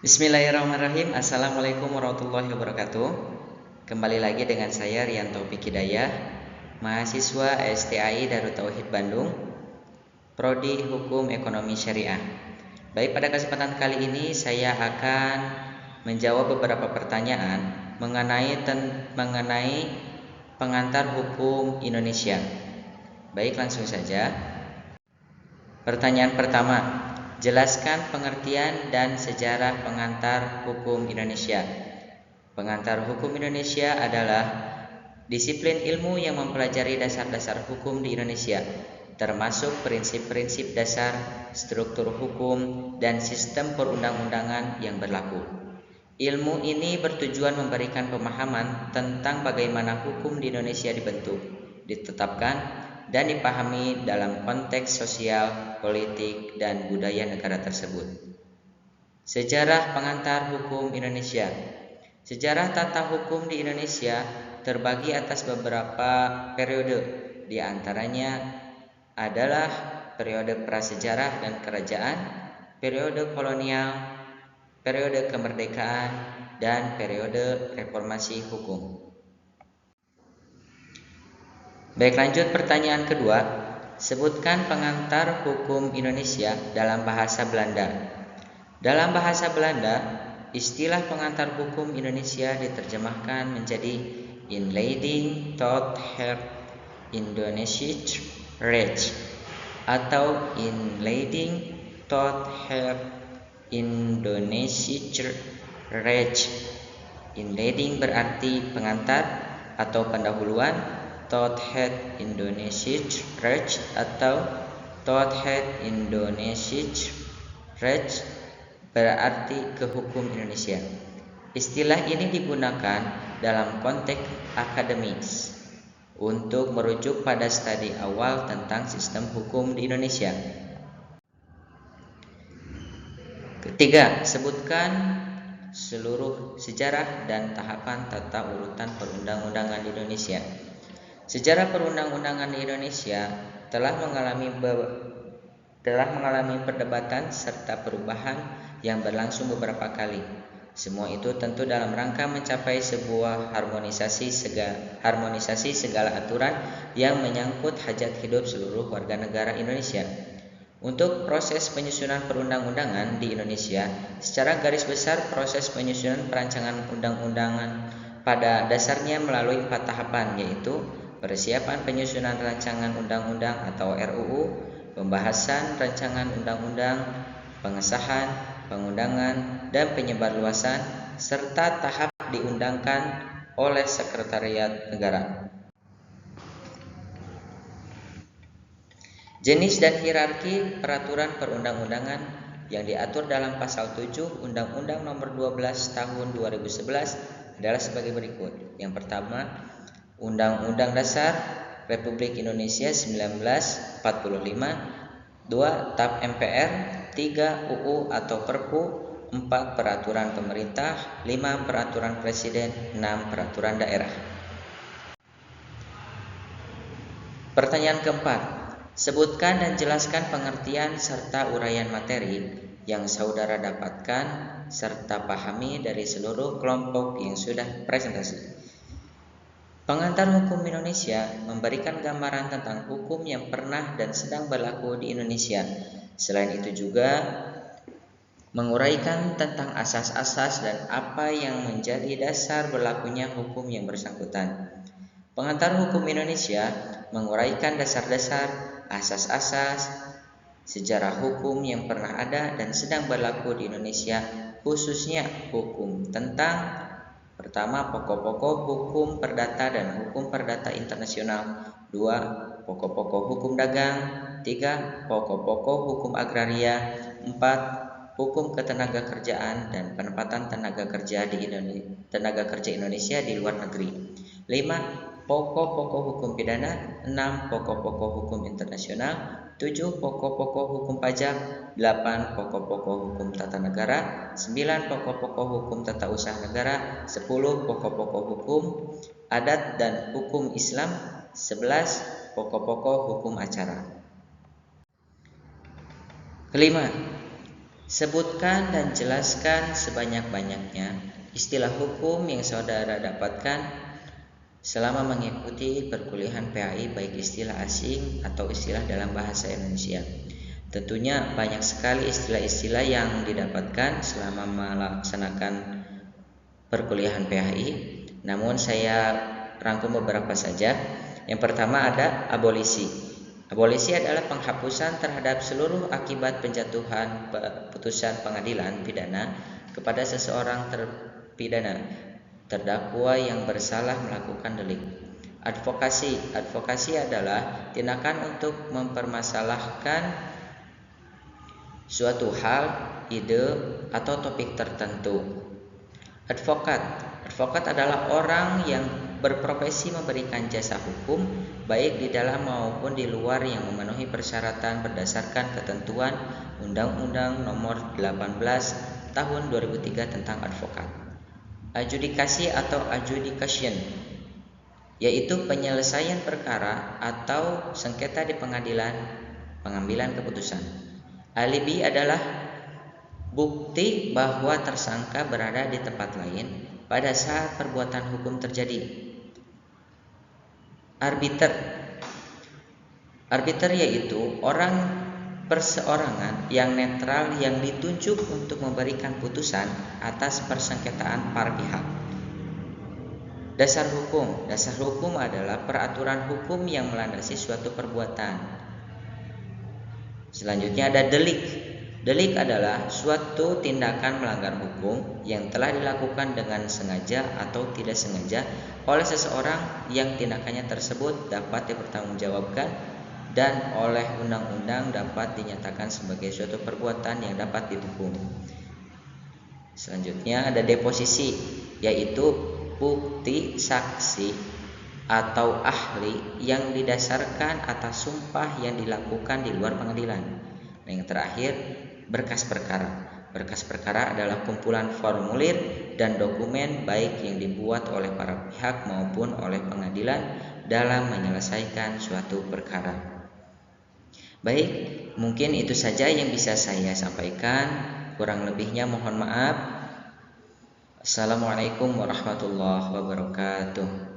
Bismillahirrahmanirrahim. Assalamualaikum warahmatullahi wabarakatuh. Kembali lagi dengan saya Rian Taufik Hidayah, mahasiswa STAI Darut Tauhid Bandung, Prodi Hukum Ekonomi Syariah. Baik, pada kesempatan kali ini saya akan menjawab beberapa pertanyaan mengenai pengantar hukum Indonesia. Baik, langsung saja. Pertanyaan pertama, jelaskan pengertian dan sejarah pengantar hukum Indonesia. Pengantar hukum Indonesia adalah disiplin ilmu yang mempelajari dasar-dasar hukum di Indonesia, termasuk prinsip-prinsip dasar, struktur hukum, dan sistem perundang-undangan yang berlaku. Ilmu ini bertujuan memberikan pemahaman tentang bagaimana hukum di Indonesia dibentuk, ditetapkan, dan dipahami dalam konteks sosial, politik, dan budaya negara tersebut. Sejarah pengantar hukum Indonesia. Sejarah tata hukum di Indonesia terbagi atas beberapa periode. Di antaranya adalah periode prasejarah dan kerajaan, periode kolonial, periode kemerdekaan, dan periode reformasi hukum. Baik, lanjut pertanyaan kedua. Sebutkan pengantar hukum Indonesia dalam bahasa Belanda. Dalam bahasa Belanda, istilah pengantar hukum Indonesia diterjemahkan menjadi Inleiding tot het Indonesische Recht atau Inleiding tot het Indonesische Recht. Inleiding berarti pengantar atau pendahuluan, tot het Indonesische Recht atau tot het Indonesische Recht berarti ke hukum Indonesia. Istilah ini digunakan dalam konteks akademis untuk merujuk pada studi awal tentang sistem hukum di Indonesia. Ketiga, sebutkan seluruh sejarah dan tahapan tata urutan perundang-undangan di Indonesia. Sejarah perundang-undangan di Indonesia telah mengalami perdebatan serta perubahan yang berlangsung beberapa kali. Semua itu tentu dalam rangka mencapai sebuah harmonisasi segala aturan yang menyangkut hajat hidup seluruh warga negara Indonesia. Untuk proses penyusunan perundang-undangan di Indonesia, secara garis besar proses penyusunan perancangan undang-undangan pada dasarnya melalui 4 tahapan, yaitu persiapan penyusunan rancangan undang-undang atau RUU, pembahasan rancangan undang-undang, pengesahan, pengundangan, dan penyebarluasan, serta tahap diundangkan oleh Sekretariat Negara. Jenis dan hierarki peraturan perundang-undangan yang diatur dalam pasal 7 Undang-Undang Nomor 12 Tahun 2011 adalah sebagai berikut. Yang pertama, Undang-Undang Dasar Republik Indonesia 1945, 2 TAP MPR, 3 UU atau Perpu, 4 Peraturan Pemerintah, 5 Peraturan Presiden, 6 Peraturan Daerah. Pertanyaan keempat, sebutkan dan jelaskan pengertian serta uraian materi yang saudara dapatkan serta pahami dari seluruh kelompok yang sudah presentasi. Pengantar hukum Indonesia memberikan gambaran tentang hukum yang pernah dan sedang berlaku di Indonesia. Selain itu juga menguraikan tentang asas-asas dan apa yang menjadi dasar berlakunya hukum yang bersangkutan. Pengantar hukum Indonesia menguraikan dasar-dasar, asas-asas, sejarah hukum yang pernah ada dan sedang berlaku di Indonesia, khususnya hukum tentang pertama, pokok-pokok hukum perdata dan hukum perdata internasional. 2. Pokok-pokok hukum dagang. 3. Pokok-pokok hukum agraria. 4. Hukum ketenagakerjaan dan penempatan tenaga kerja Indonesia di luar negeri. 5. Pokok-pokok hukum pidana. 6. Pokok-pokok hukum internasional. 7. Pokok-pokok hukum pajak. 8. Pokok-pokok hukum tata negara. 9. Pokok-pokok hukum tata usaha negara. 10. Pokok-pokok hukum adat dan hukum Islam. 11. Pokok-pokok hukum acara. Kelima, Sebutkan dan jelaskan sebanyak-banyaknya istilah hukum yang saudara dapatkan selama mengikuti perkuliahan PAI, baik istilah asing atau istilah dalam bahasa Indonesia. Tentunya banyak sekali istilah-istilah yang didapatkan selama melaksanakan perkuliahan PAI, namun saya rangkum beberapa saja. Yang pertama ada abolisi. Abolisi adalah penghapusan terhadap seluruh akibat penjatuhan putusan pengadilan pidana kepada seseorang terpidana, terdakwa yang bersalah melakukan delik. Advokasi. Advokasi adalah tindakan untuk mempermasalahkan suatu hal, ide, atau topik tertentu. Advokat. Advokat adalah orang yang berprofesi memberikan jasa hukum baik di dalam maupun di luar yang memenuhi persyaratan berdasarkan ketentuan Undang-Undang Nomor 18 Tahun 2003 tentang advokat. Adjudikasi atau adjudication, yaitu penyelesaian perkara atau sengketa di pengadilan, pengambilan keputusan. Alibi adalah bukti bahwa tersangka berada di tempat lain pada saat perbuatan hukum terjadi. Arbiter. Arbiter yaitu orang perseorangan yang netral yang ditunjuk untuk memberikan putusan atas persengketaan para pihak. Dasar hukum. Dasar hukum adalah peraturan hukum yang melandasi suatu perbuatan. Selanjutnya ada delik. Delik adalah suatu tindakan melanggar hukum yang telah dilakukan dengan sengaja atau tidak sengaja oleh seseorang yang tindakannya tersebut dapat dipertanggungjawabkan dan oleh undang-undang dapat dinyatakan sebagai suatu perbuatan yang dapat dihukum. Selanjutnya ada deposisi, yaitu bukti saksi atau ahli yang didasarkan atas sumpah yang dilakukan di luar pengadilan. Dan yang terakhir, berkas perkara. Berkas perkara adalah kumpulan formulir dan dokumen baik yang dibuat oleh para pihak maupun oleh pengadilan dalam menyelesaikan suatu perkara. Baik, mungkin itu saja yang bisa saya sampaikan. Kurang lebihnya mohon maaf. Assalamualaikum warahmatullahi wabarakatuh.